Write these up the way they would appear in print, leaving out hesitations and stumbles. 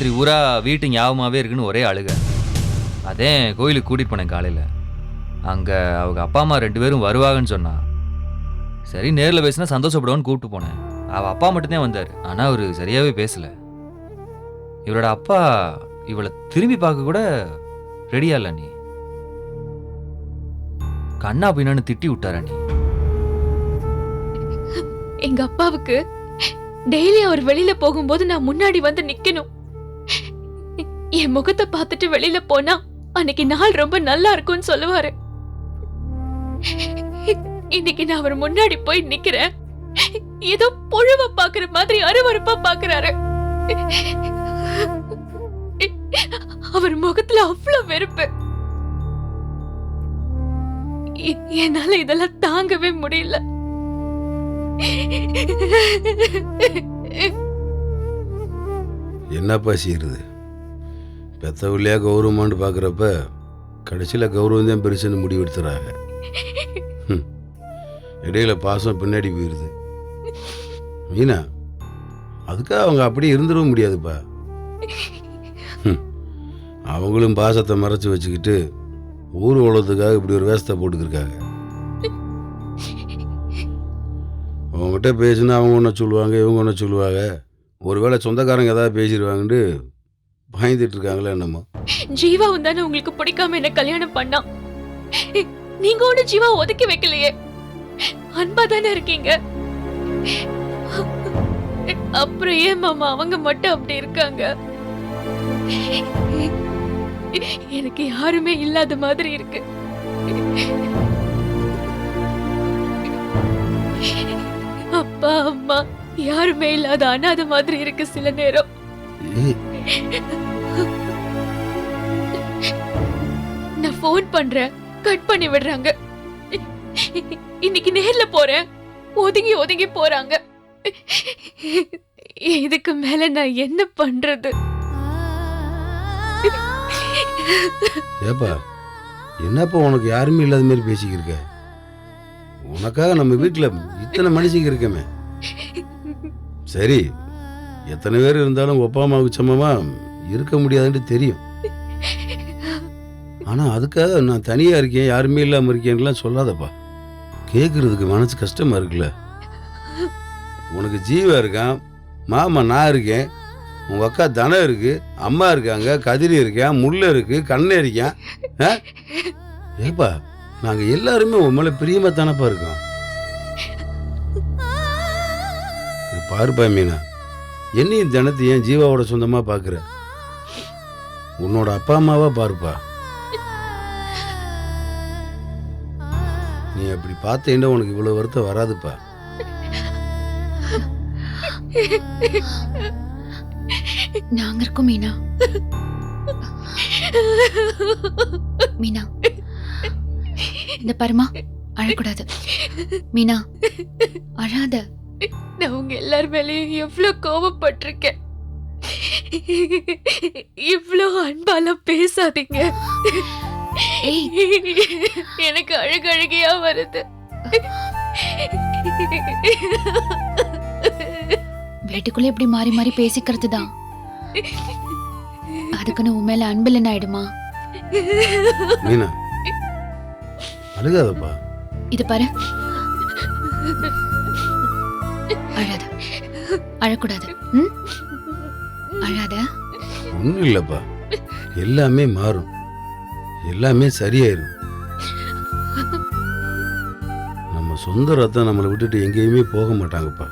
ராத்திரி ஊரா வீட்டு ஞாபகமாகவே இருக்குன்னு ஒரே அழுக. அதே கோயிலுக்கு கூட்டிகிட்டு போனேன் காலையில். அங்கே அவங்க அப்பா அம்மா 2 பேரும் வருவாங்கன்னு சொன்னா. சரி நேரில் பேசினா சந்தோஷப்படுவான்னு கூப்பிட்டு போனேன். அவள் அப்பா மட்டும்தான் வந்தார். ஆனால் அவர் சரியாகவே பேசலை. இவரோட அப்பா இவளை திரும்பி பார்க்க கூட ரெடியா இல்லை. நீ கண்ணா பின்னான்னு திட்டி விட்டாரா நீ? எங்க அப்பாவுக்கு டெய்லி அவர் வெளியில போகும்போது நான் முன்னாடி வந்து நிக்கணும். என் முகத்தை பார்த்துட்டு வெளியில போனா அன்னைக்கு நாள் ரொம்ப நல்லா இருக்கும்னு சொல்லுவாரு. இன்னைக்கு நான் அவர் முன்னாடி போய் நிக்கிறேன். ஏதோ புழுவ பாக்குற மாதிரி அருவருப்பா பாக்குறாரு. அவர் முகத்துல அவ்வளவு வெறுப்பு. என்னால இதெல்லாம் தாங்கவே முடியல. என்னப்பா செய்யறது? பெத்தவள்ளையா கௌரவமானு பாக்குறப்ப கடைசியில கௌரவம் தான் பெருசுன்னு முடிவெடுத்துறாங்க. இடையில பாசம் பின்னாடி போயிருது. மீனா, அதுக்காக அவங்க அப்படியே இருந்துடவும் முடியாதுப்பா. அவங்களும் பாசத்தை மறைச்சு வச்சுக்கிட்டு ஊர் உலகத்துக்காக இப்படி ஒரு வேஷத்தை போட்டுக்கிருக்காங்க. அவங்ககிட்ட பேசுனா அவங்க ஒன்று சொல்லுவாங்க, இவங்க ஒன்று சொல்லுவாங்க. ஒருவேளை சொந்தக்காரங்க ஏதாவது பேசிடுவாங்கன்னு பயந்துட்டு இருக்காங்களே என்னமோ. ஜீவாவும் தானே உங்களுக்கு பிடிக்காம என்ன கல்யாணம் பண்ணா. நீங்க ஒண்ணு ஜீவா ஒதுக்கி வைக்கலையே. அன்பா தானே இருக்கீங்க. அப்புறம் ஏன் மாமா அவங்க மட்டும் அப்படி இருக்காங்க? எனக்கு யாருமே இல்லாத மாதிரி இருக்கு. அப்பா அம்மா யாருமே இல்லாத அனாதை மாதிரி இருக்கு சில நேரம். நான் போன் பண்றேன், கட் பண்ணி விடுறாங்க. இன்னைக்கு நேர்ல போறேன், ஒதுங்கி ஒதுங்கி போறாங்க. இதுக்கு மேல நான் என்ன பண்றது? ஏப்பா, என்னப்பா உனக்கு யாருமே இல்லாத மாதிரி பேசிக்கிருக்க? உனக்காக நம்ம வீட்டுல இத்தனை மனுஷங்க இருக்கமே. சரி, எத்தனை பேர் இருந்தாலும் ஒப்பா அம்மாவுக்கு சமமா இருக்க முடியாதுன்னு தெரியும். ஆனா அதுக்காக நான் தனியா இருக்கேன், யாருமே இல்லாம இருக்கேன்லாம் சொல்லாதப்பா. கேட்கறதுக்கு மனசு கஷ்டமா இருக்குல்ல. உனக்கு ஜீவா இருக்கான், மாமா நான் இருக்கேன், உங்க அக்கா தனம் இருக்கு, அம்மா இருக்காங்க, கதிரி இருக்கேன், முள்ள இருக்கு, கண்ணே இருக்கேன். ஏப்பா, நாங்க எல்லாருமே உன் மேல பிரியமா தானப்பா இருக்கோம். பாருப்பா மீனா, என்னையும் தனத்தையும் ஜீவாவோட சொந்தமா பாக்குற. உன்னோட அப்பா அம்மாவா பாருப்பா. நீ அப்படி பார்த்தேன்னா உனக்கு இவ்வளவு வருத்தம் வராதுப்பா. நாங்க இருக்கோம் மீனா. மீனா, இந்த பரமா அழக்கூடாது. மீனா அழாத. நான் உங்க எல்லார் மேலயும் எவ்வளவு கோபப்பட்டிருக்கேன். இவ்வளவு அன்பாலாம் பேசாதீங்க. எனக்கு அழுகழுகையா வருது. வீட்டுக்குள்ள இப்படி மாறி மாறி பேசிக்கிறது தான். அதுக்குன்னு உன் மேல அன்பில்லைன்னு ஆயிடுமா? மீனா, அழுகாதப்பா. இது பாரு, அழாத, அழக்கூடாது. அழாத. ஒண்ணும் இல்லப்பா, எல்லாமே மாறும், எல்லாமே சரியாயிரும். நம்ம சொந்த ரத்தம் நம்மளை விட்டுட்டு எங்கேயுமே போக மாட்டாங்கப்பா.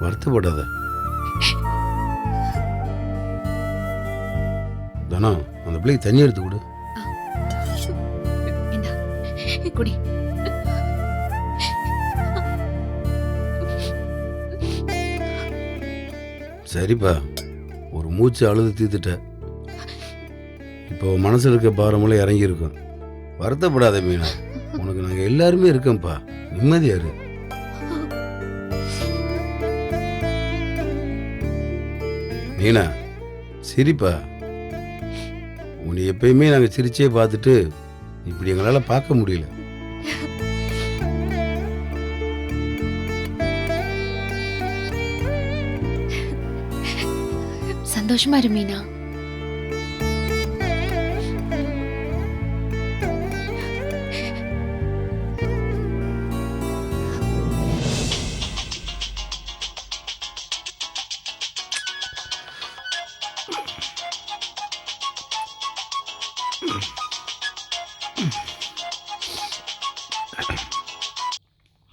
வருத்தப்படாத. தனம், அந்த பிள்ளைக்கு தண்ணி எடுத்து கொடு. குடி. சரிப்பா, ஒரு மூச்சு அழுது தீர்த்துட்ட. இப்போ மனசுல இருக்க பாரமெல்லாம் இறங்கி இருக்கும். வருத்தப்படாத மீனா, உனக்கு நாங்க எல்லாருமே இருக்கோம்ப்பா. நிம்மதியா இரு. மீனா, சிரிப்பா. உன்னை எப்பயுமே நாங்க சிரிச்சே பார்த்துட்டு இப்படி எங்களால பார்க்க முடியல. சந்தோஷமா இரு மீனா.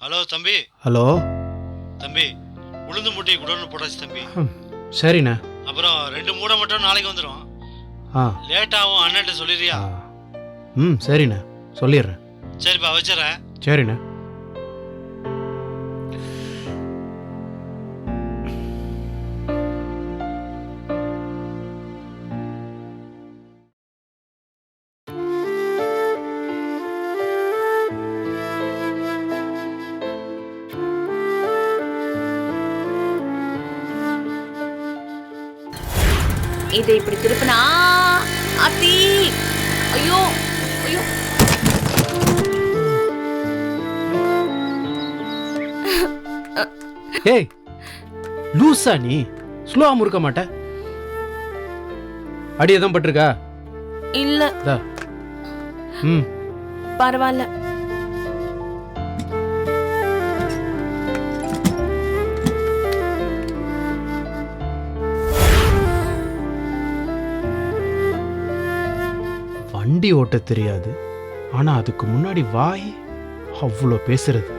ஹலோ தம்பி. ஹலோ தம்பி, உளுந்து மூட்டை குடோன்னு போட்டாச்சு தம்பி. சரிண்ணே. அப்புறம் 2 மூடை மட்டும் நாளைக்கு வந்துடும். ஆ லேட் ஆகும், அண்ணன்ட்ட சொல்லிடுறியா? சரிண்ணே, சொல்லிடுறேன். சரிப்பா, வச்சிடறேன். சரிண்ணே. இதை இப்படி திருப்பினா அத்தி. ஐயோ ஐயோ. ஏய் லூசா நீ? ஸ்லோவா முறுக்க மாட்ட? அடி எதுவும் பட்டிருக்கா? இல்ல. ம் பரவாயில்ல. வண்டி ஓட்ட தெரியாது, ஆனா அதுக்கு முன்னாடி வாய் அவ்வளோ பேசுறது.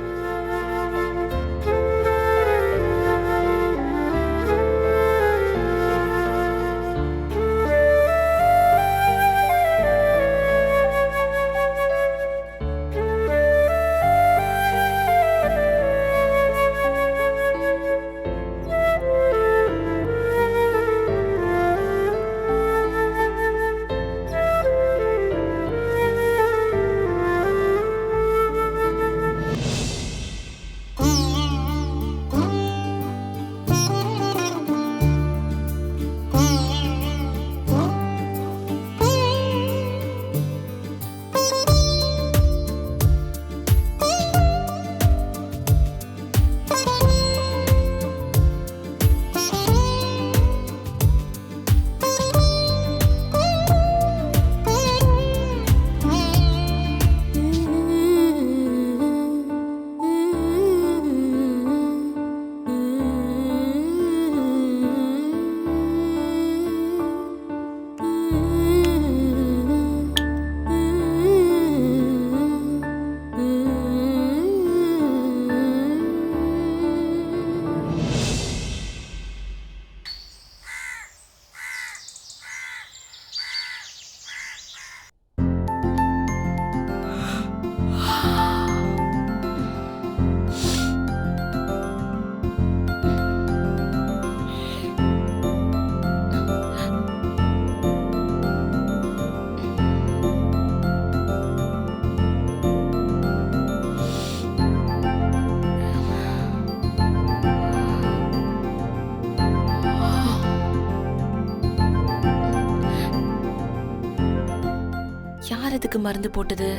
யார் இதுக்கு மருந்து போட்டது?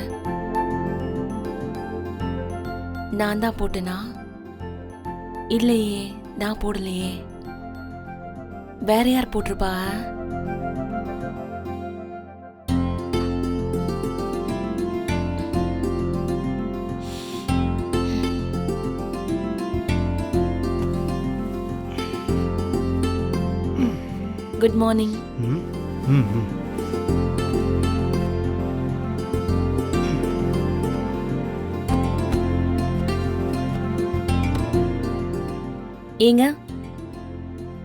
நான் தான் போட்டேனா? இல்லையே, நான் போடலையே. வேற யார் போட்டிருப்பா? Good morning. ஏங்க,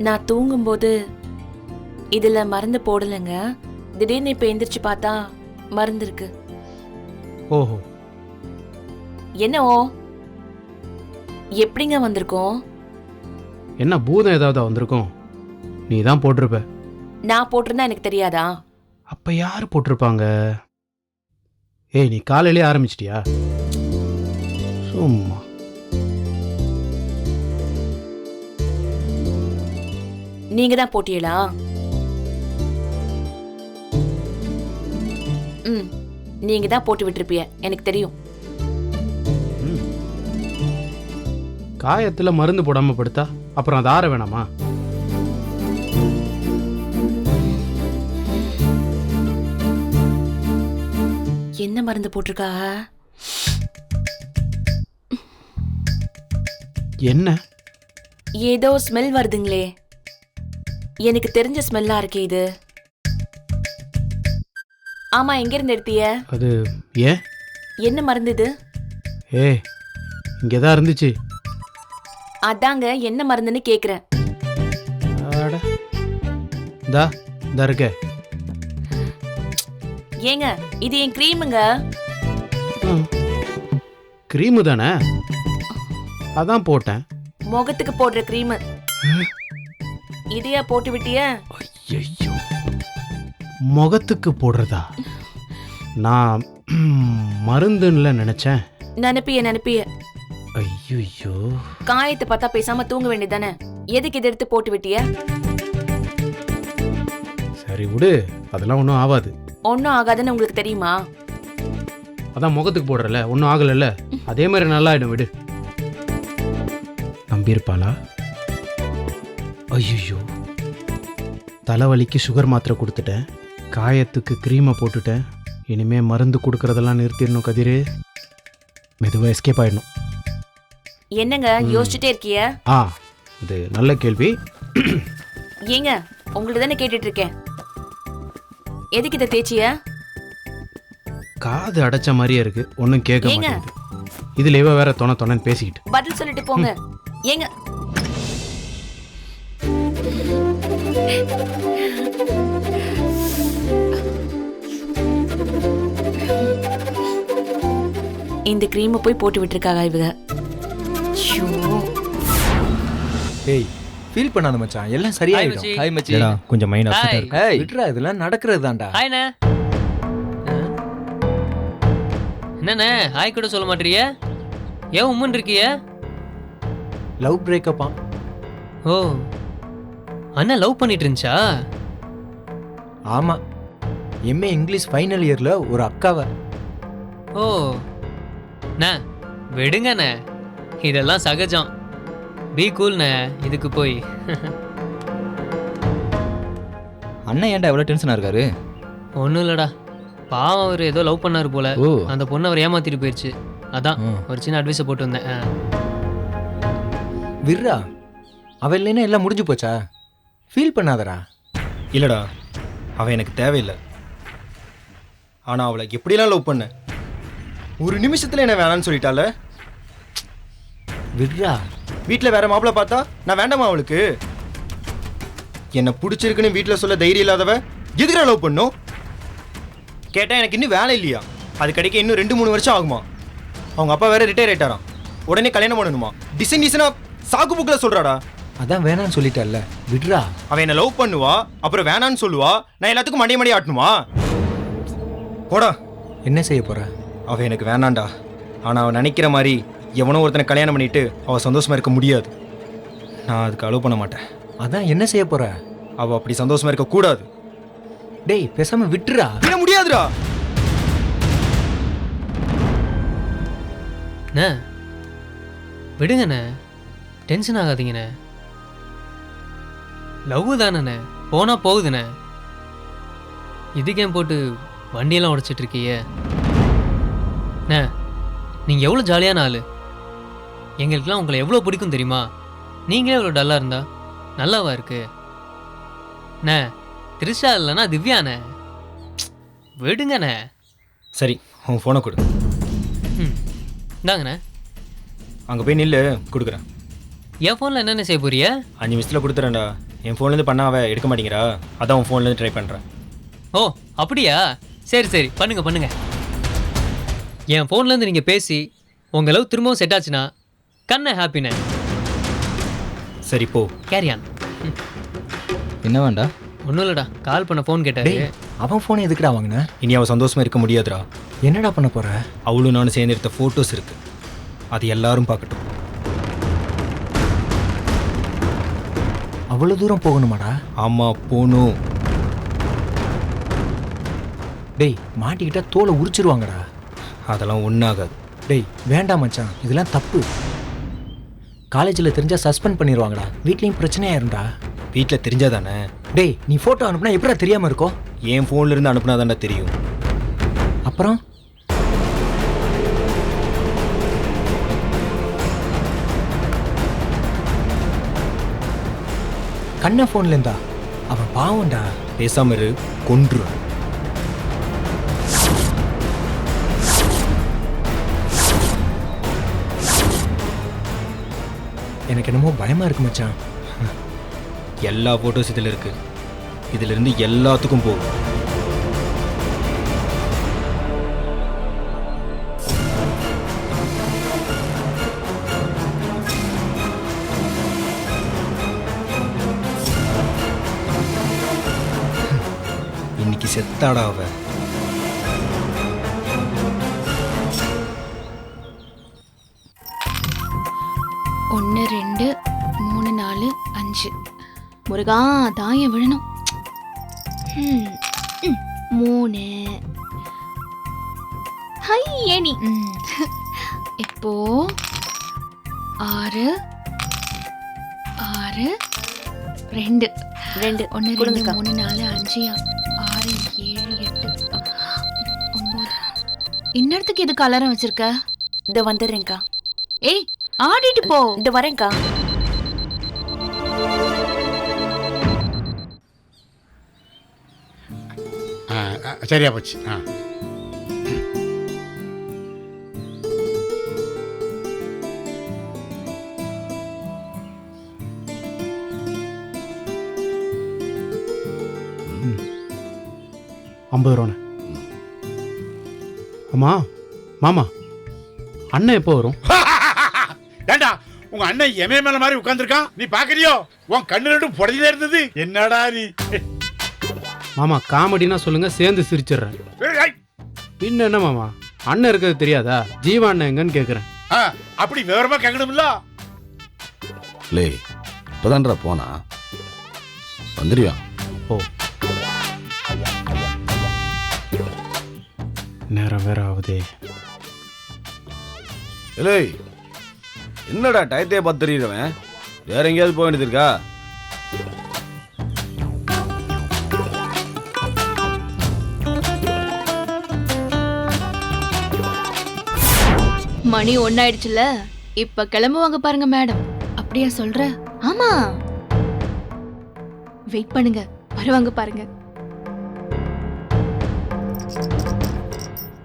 நான் தூங்கும்போது இதுல மருந்து போடலைங்க. திடீர்னு இப்ப எந்திரிச்சு பார்த்தா மருந்து இருக்கு. ஓஹோ. என்ன ஓ? எப்படிங்க வந்திருக்கோம்? என்ன பூதம் ஏதாவது வந்திருக்கும்? நீ தான் போட்டிருப்ப. நான் போட்டிருந்தா எனக்கு தெரியாதா? அப்ப யாரு போட்டிருப்பாங்க? ஏய், நீ காலையிலே ஆரம்பிச்சிட்டியா? சும்மா. நீங்க தான் போட்டீங்களா? நீங்க தான் போட்டு விட்டுருப்பிய, எனக்கு தெரியும். காயத்துல மருந்து போடாம படுத்தா அப்புறம் அது ஆற வேணாமா? என்ன மருந்து போட்டிருக்கா? என்ன ஏதோ ஸ்மெல் வருதுங்களே. எனக்கு தெரிஞ்ச ஸ்மெல்லா இருக்கே இது. ஆமா, எங்க இருந்து எடுத்திய? அது ஏன்? என்ன மருந்து இது? ஏய், இங்கே தான் இருந்துச்சு. அதாங்க என்ன மருந்துன்னு கேக்குறேன். அட இந்தா இருக்க. ஏங்க, இது என் கிரீமுங்க. க்ரீமு தானே, அதான் போட்டேன். முகத்துக்கு போடுற கிரீம். இதையா போட்டு விட்டிய? ஐயோ, முகத்துக்கு போடுறதா? நான் மருந்துன்னு நினைச்சேன். நினைப்பிய. ஐயோ, காயத்தை பார்த்தா பேசாம தூங்க வேண்டியதானே? எதுக்கு இதை எடுத்து போட்டு விட்டிய? சரி விடு, அதெல்லாம் ஒன்றும் ஆகாது. ஒன்னும் ஆகாதுன்னு உங்களுக்கு தெரியுமா? அதான் முகத்துக்கு போடுறல, ஒன்றும் ஆகலைல்ல. அதே மாதிரி நல்லா ஆயிடும், விடு. நம்பியிருப்பாளா? ஐயோ, தலைவலிக்கு சுகர் மாத்திரை கொடுத்துட்டேன், காயத்துக்கு க்ரீமை போட்டுட்டேன். இனிமே மருந்து கொடுக்கறதெல்லாம் நிறுத்திடணும் கதிரு. மெதுவாக எஸ்கேப் ஆயிடணும். என்னங்க யோசிச்சுட்டே இருக்கிய? இது நல்ல கேள்வி. ஏங்க, உங்களுக்கு தானே கேட்டுட்டு இருக்கேன். எதுக்கு இதை தேய்ச்சிய? காது அடைச்ச மாதிரியே இருக்கு, ஒன்றும் கேட்க ஏங்க? மாட்டேங்குது. இதுல இவ வேற தொணன்னு பேசிக்கிட்டு. பதில் சொல்லிட்டு போங்க. ஏங்க, இந்த கிரீமை போய் போட்டு விட்டுருக்காங்க இவங்க. ஐயோ, ஏய், ஃபீல் பண்ணாத மச்சான், எல்லாம் சரியாயிடும். ஹாய் மச்சி. இல்லடா, கொஞ்சம் மைண்ட் அப்செட்டா ஹாய். இருக்கு. ஹாய். விட்றா, இதெல்லாம் நடக்கிறது தான்டா. ஹாய்ண்ணே. என்னண்ணே ஹாய் கூட சொல்ல மாட்டீங்க? ஏன் உம்மன் இருக்கிய? லவ் பிரேக்கப்பா. ஓ, அண்ணா லவ் பண்ணிட்டு இருந்துச்சா? ஆமா, எம்ஏ இங்கிலீஷ் ஃபைனல் இயர்ல ஒரு அக்காவை. ஓ, அண்ணா விடுங்கண்ணே, இதெல்லாம் சகஜம். பி கூல்ண்ணே, இதுக்கு போய். அண்ணன் ஏன்டா எவ்வளோ டென்ஷனாக இருக்காரு? ஒன்றும் இல்லடா, பாவம் அவர் ஏதோ லவ் பண்ணாரு போல. ஓ. அந்த பொண்ணு அவர் ஏமாத்திட்டு போயிடுச்சு. அதான் ஒரு சின்ன அட்வைஸை போட்டு வந்தேன். விட்றா, அவ இல்லைன்னா எல்லாம் முடிஞ்சு போச்சா? ஃபீல் பண்ணாதடா. இல்லடா, அவன் எனக்கு தேவையில்லை. ஆனா அவளை எப்படிலாம் லவ் பண்ண, ஒரு நிமிஷத்துல என்ன வேணான்னு சொல்லிட்டால. விட்றா, வீட்டில் வேற மாப்பிள்ள பார்த்தா நான் வேண்டாமா அவளுக்கு? என்ன பிடிச்சிருக்குன்னு வீட்டில் சொல்ல தைரியம் இல்லாதவ எதுக்குடா லவ் பண்ணும்? கேட்டா எனக்கு இன்னும் வேலை இல்லையா, அது கிடைக்க இன்னும் 2-3 வருஷம் ஆகுமா? அவங்க அப்பா வேற ரிட்டையர் ஆயிட்டாராம், உடனே கல்யாணம் பண்ணணுமா? டிசைனா சாக்கு புக்கில் சொல்றாடா. அதான் வேணான்னு சொல்லிட்டல்ல, விட்றா. அவன் என்ன லவ் பண்ணுவா, அப்புறம் வேணான்னு சொல்லுவா, நான் எல்லாத்துக்கும் மண்டைய ஆட்டணுமா? போடா, என்ன செய்ய போற? அவ எனக்கு வேணாண்டா. ஆனா அவன் நினைக்கிற மாதிரி எவனோ ஒருத்தனை கல்யாணம் பண்ணிட்டு அவள் சந்தோஷமா இருக்க முடியாது. நான் அதுக்கு அலோவ் பண்ண மாட்டேன். அதான் என்ன செய்ய போற? அவள் அப்படி சந்தோஷமா இருக்க கூடாது. டேய், பேசாம விட்டுறா. விட முடியாதுடா. அண்ணே விடுங்கண்ணே, டென்ஷன் ஆகாதீங்கண்ணே. லவ் தானண்ணே, போனா போகுதுண்ணே. இதுக்கேன் போட்டு வண்டியெல்லாம் உடைச்சிட்டு இருக்கீங்க? அண்ணே, நீங்கள் எவ்வளோ ஜாலியான ஆள். எங்களுக்கெல்லாம் உங்களை எவ்வளோ பிடிக்கும் தெரியுமா? நீங்களே எவ்வளோ டல்லாக இருந்தா நல்லாவா இருக்கு? அண்ணே, திரிஷா இல்லைன்னா திவ்யாண்ணே, விடுங்கண்ணே. சரி, உன் ஃபோனை கொடு. ம், இந்தாங்கண்ணே. அங்கே போய் நில்லு, கொடுக்குறேன். என் ஃபோனில் என்னென்ன செய்ய போறிய? 5 நிமிஷத்தில் கொடுத்துறேன்டா. என் ஃபோன்லேருந்து பண்ண அவள் எடுக்க மாட்டேங்கிறா, அதான் உன் ஃபோன்லேருந்து ட்ரை பண்ணுறேன். ஓ அப்படியா? சரி சரி, பண்ணுங்க பண்ணுங்க. என் ஃபோன்லேருந்து நீங்கள் பேசி உங்கள் லவ் திரும்பவும் செட் ஆச்சுன்னா கண்ணை ஹாப்பிண்ணே. சரி போ. கேரியான். என்ன வேண்டா? ஒன்றும் இல்லைடா, கால் பண்ண ஃபோன் கேட்டாரு. டேய், அவன் ஃபோனை எதுக்குடா வாங்கின? இனி அவள் சந்தோஷமா இருக்க முடியாதுடா. என்னடா பண்ண போற? அவளும் நானும் சேர்ந்து எடுத்த ஃபோட்டோஸ் இருக்கு, அது எல்லாரும் பார்க்கட்டும். அவ்வளோ தூரம் போகணுமாடா? ஆமாம், போகணும். டேய், மாட்டிக்கிட்டா தோலை உரிச்சிருவாங்கடா. அதெல்லாம் ஒன்றாகாது. டேய் வேண்டாம் மச்சான், இதெல்லாம் தப்பு. காலேஜில் தெரிஞ்சால் சஸ்பெண்ட் பண்ணிடுவாங்கடா. வீட்லேயும் பிரச்சனையாயிரும்டா. வீட்டில் தெரிஞ்சாதானே? டேய், நீ ஃபோட்டோ அனுப்புனா எப்படா தெரியாமல் இருக்கோ? என் ஃபோன்லேருந்து அனுப்புனா தான்டா தெரியும். அப்புறம் கண்ண ஃபோன்லேருந்தா? அவன் பாவம்டா. பேசாம இரு, கொன்றுவான். எனக்கு என்னமோ பயமா இருக்கு மச்சான். எல்லா போட்டோஸ் இதில் இருக்கு. இதுல இருந்து எல்லாத்துக்கும் போகும். இன்னைக்கு செத்தாடா அவ. ஒன்று 2 3 4 5. முருகா தாயம் விழணும். 3 ஹை ஏனி. இப்போ 6 6 2 2 1 2 கொடுங்கக்கா. 3 4 5 6 7 8 9. இன்னத்துக்கு எதுக்கு அலாரம் வச்சிருக்க? இந்த வந்துடுறேன்க்கா. ஏய் ஆடிட்டு போ. இந்த வரேன்க்கா. சரியா போச்சு. ஐம்பது ரூபாண்ணே. அம்மா மாமா அண்ணன் எப்போ வரும்? ஏண்டா உங்க அண்ணன் எமே மேல மாதிரி உட்கார்ந்துருக்கான், நீ பாக்குறியோ? உன் கண்ணு ரெண்டும் புடஞ்சிலே இருந்தது. என்னடா நீ? மாமா காமெடினா சொல்லுங்க, சேர்ந்து சிரிச்சிடுறேன். ஏய், பின்ன என்ன மாமா, அண்ணன் இருக்கிறது தெரியாதா? ஜீவா அண்ணன் எங்கன்னு கேட்குறேன். அப்படி விவரமா கேட்கணும்ல. லே இப்பதான்டா போனா வந்துடுவான். ஓ நேரம் வேற ஆகுதே. இல்லை என்னடா டயத்தையே பார்த்து தெரியுறவன், வேற எங்கேயாவது போக வேண்டியது இருக்கா? மணி 1 ஆயிடுச்சுல, இப்ப கிளம்புவாங்க பாருங்க மேடம். அப்படியா சொல்ற? ஆமா, வெயிட் பண்ணுங்க, வருவாங்க பாருங்க.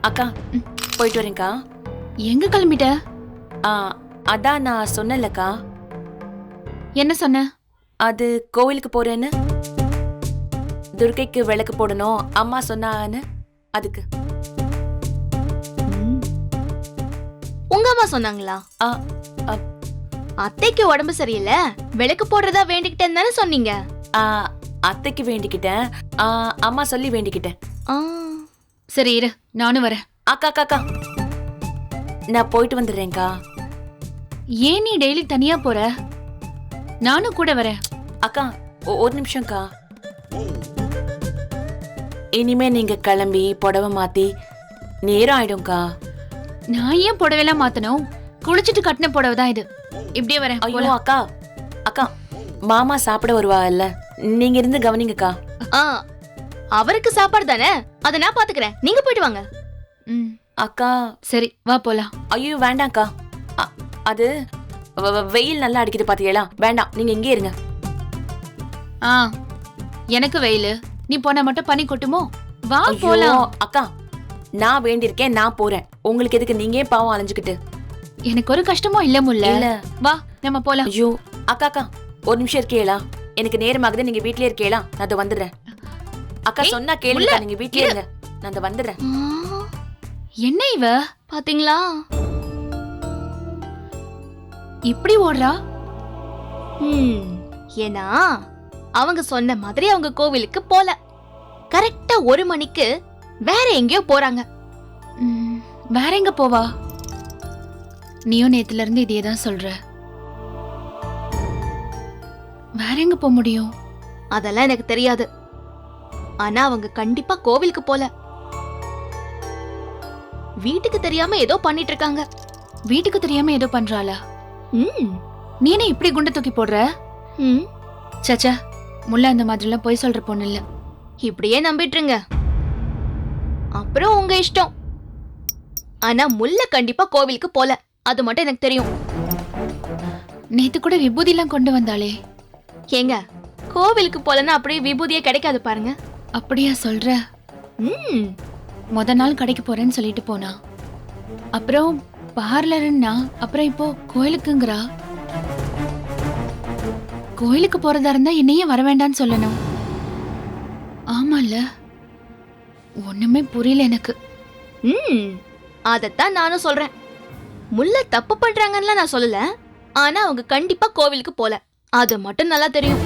அக்கா போயிட்டு வரேன்க்கா. எங்க கிளம்பிட்ட? அதான் நான் சொன்னேன்லக்கா, என்ன சொன்ன? அது கோவிலுக்கு போறேன்னு, துர்க்கைக்கு விளக்கு போடணும் அம்மா சொன்னான்னு. அதுக்கு உங்க அம்மா சொன்னாங்களா? ஆ, அத்தைக்கு உடம்பு சரியில்லை, விளக்கு போடுறதா வேண்டிக்கிட்டேன்னு தானே சொன்னீங்க? அத்தைக்கு வேண்டிக்கிட்டேன், அம்மா சொல்லி வேண்டிக்கிட்டேன். சரி இரு, நானும் வரேன். அக்கா அக்கா அக்கா, நான் போயிட்டு வந்துடுறேன்க்கா. ஏன் நீ டெய்லி தனியா போற? நானும் கூட வரேன். அக்கா ஒரு நிமிஷம்க்கா. இனிமே நீங்க கிளம்பி புடவை மாத்தி நேரம் ஆயிடும்க்கா. நான் ஏன் புடவைலாம் மாத்தணும்? குளிச்சுட்டு கட்டின புடவை தான் இது. இப்படியே வரேன். ஐயோ அக்கா அக்கா, மாமா சாப்பிட வருவாங்கல்ல, நீங்க இருந்து கவனிங்கக்கா. அவருக்கு சாப்பாடு தானே, அதை நான் பாத்துக்கிறேன், நீங்க போயிட்டு வாங்க. அக்கா சரி வா போலாம். ஐயோ வேண்டாம்க்கா, அது வெயில் நல்லா அடிக்குது பாத்தீங்களா, வேண்டாம், நீங்க இங்கே இருங்க. எனக்கு வெயில், நீ போனா மட்டும் பனி கொட்டுமோ? வா ஐயோ, போலாம். அக்கா நான் வேண்டியிருக்கேன், நான் போறேன். உங்களுக்கு எதுக்கு நீங்க பாவம் அலைஞ்சுக்கிட்டு? எனக்கு ஒரு கஷ்டமும் இல்ல முல்ல. இல்ல. வா நம்ம போலாம். ஐயோ அக்கா அக்கா ஒரு நிமிஷம் இருக்கேளா, எனக்கு நேரமாகுது, நீங்க வீட்லயே இருக்கேளா, நான் அதை வந்துடுறேன். அக்கா சொன்னா கேளுங்க, நீங்க வீட்லயே இருங்க, நான் அதை வந்துடுறேன். என்ன இவ பாத்தீங்களா இப்படி ஓடுறா? ஏன்னா அவங்க சொன்ன மாதிரி அவங்க கோவிலுக்கு போல, கரெக்டா 1 மணிக்கு வேற எங்கேயோ போறாங்க. வேற எங்க போவா? நீயும் நேத்துல இருந்து இதே தான் சொல்ற. வேற எங்க போக முடியும்? அதெல்லாம் எனக்கு தெரியாது. ஆனா அவங்க கண்டிப்பா கோவிலுக்கு போல, வீட்டுக்கு தெரியாம ஏதோ பண்ணிட்டு இருக்காங்க. வீட்டுக்கு தெரியாம ஏதோ பண்றாளா? நீ என்ன இப்படி குண்டை தூக்கி போடுற? சச்சா, முல்லை அந்த மாதிரிலாம் போய் சொல்ற பொண்ணு இல்ல. இப்படியே நம்பிட்டுருங்க, அப்புறம் உங்க இஷ்டம். ஆனா முல்லை கண்டிப்பா கோவிலுக்கு போல, அது மட்டும் எனக்கு தெரியும். நேத்து கூட விபூதி எல்லாம் கொண்டு வந்தாளே. ஏங்க, கோவிலுக்கு போலன்னா அப்படியே விபூதியே கிடைக்காது பாருங்க. அப்படியா சொல்ற? முத நாள் கடைக்கு போறேன்னு சொல்லிட்டு போனா, அப்புறம் பார்லர்னா, அப்புறம் இப்போ கோயிலுக்குங்கிறா. கோயிலுக்கு போறதா இருந்தா என்னையே வர வேண்டாம்னு சொல்லணும். ஆமால, ஒண்ணுமே புரியல எனக்கு. அதத்தான் நானும் சொல்றேன். முல்லை தப்பு பண்றாங்கன்னு நான் சொல்லல, ஆனா அவங்க கண்டிப்பா கோவிலுக்கு போல, அது மட்டும் நல்லா தெரியும்.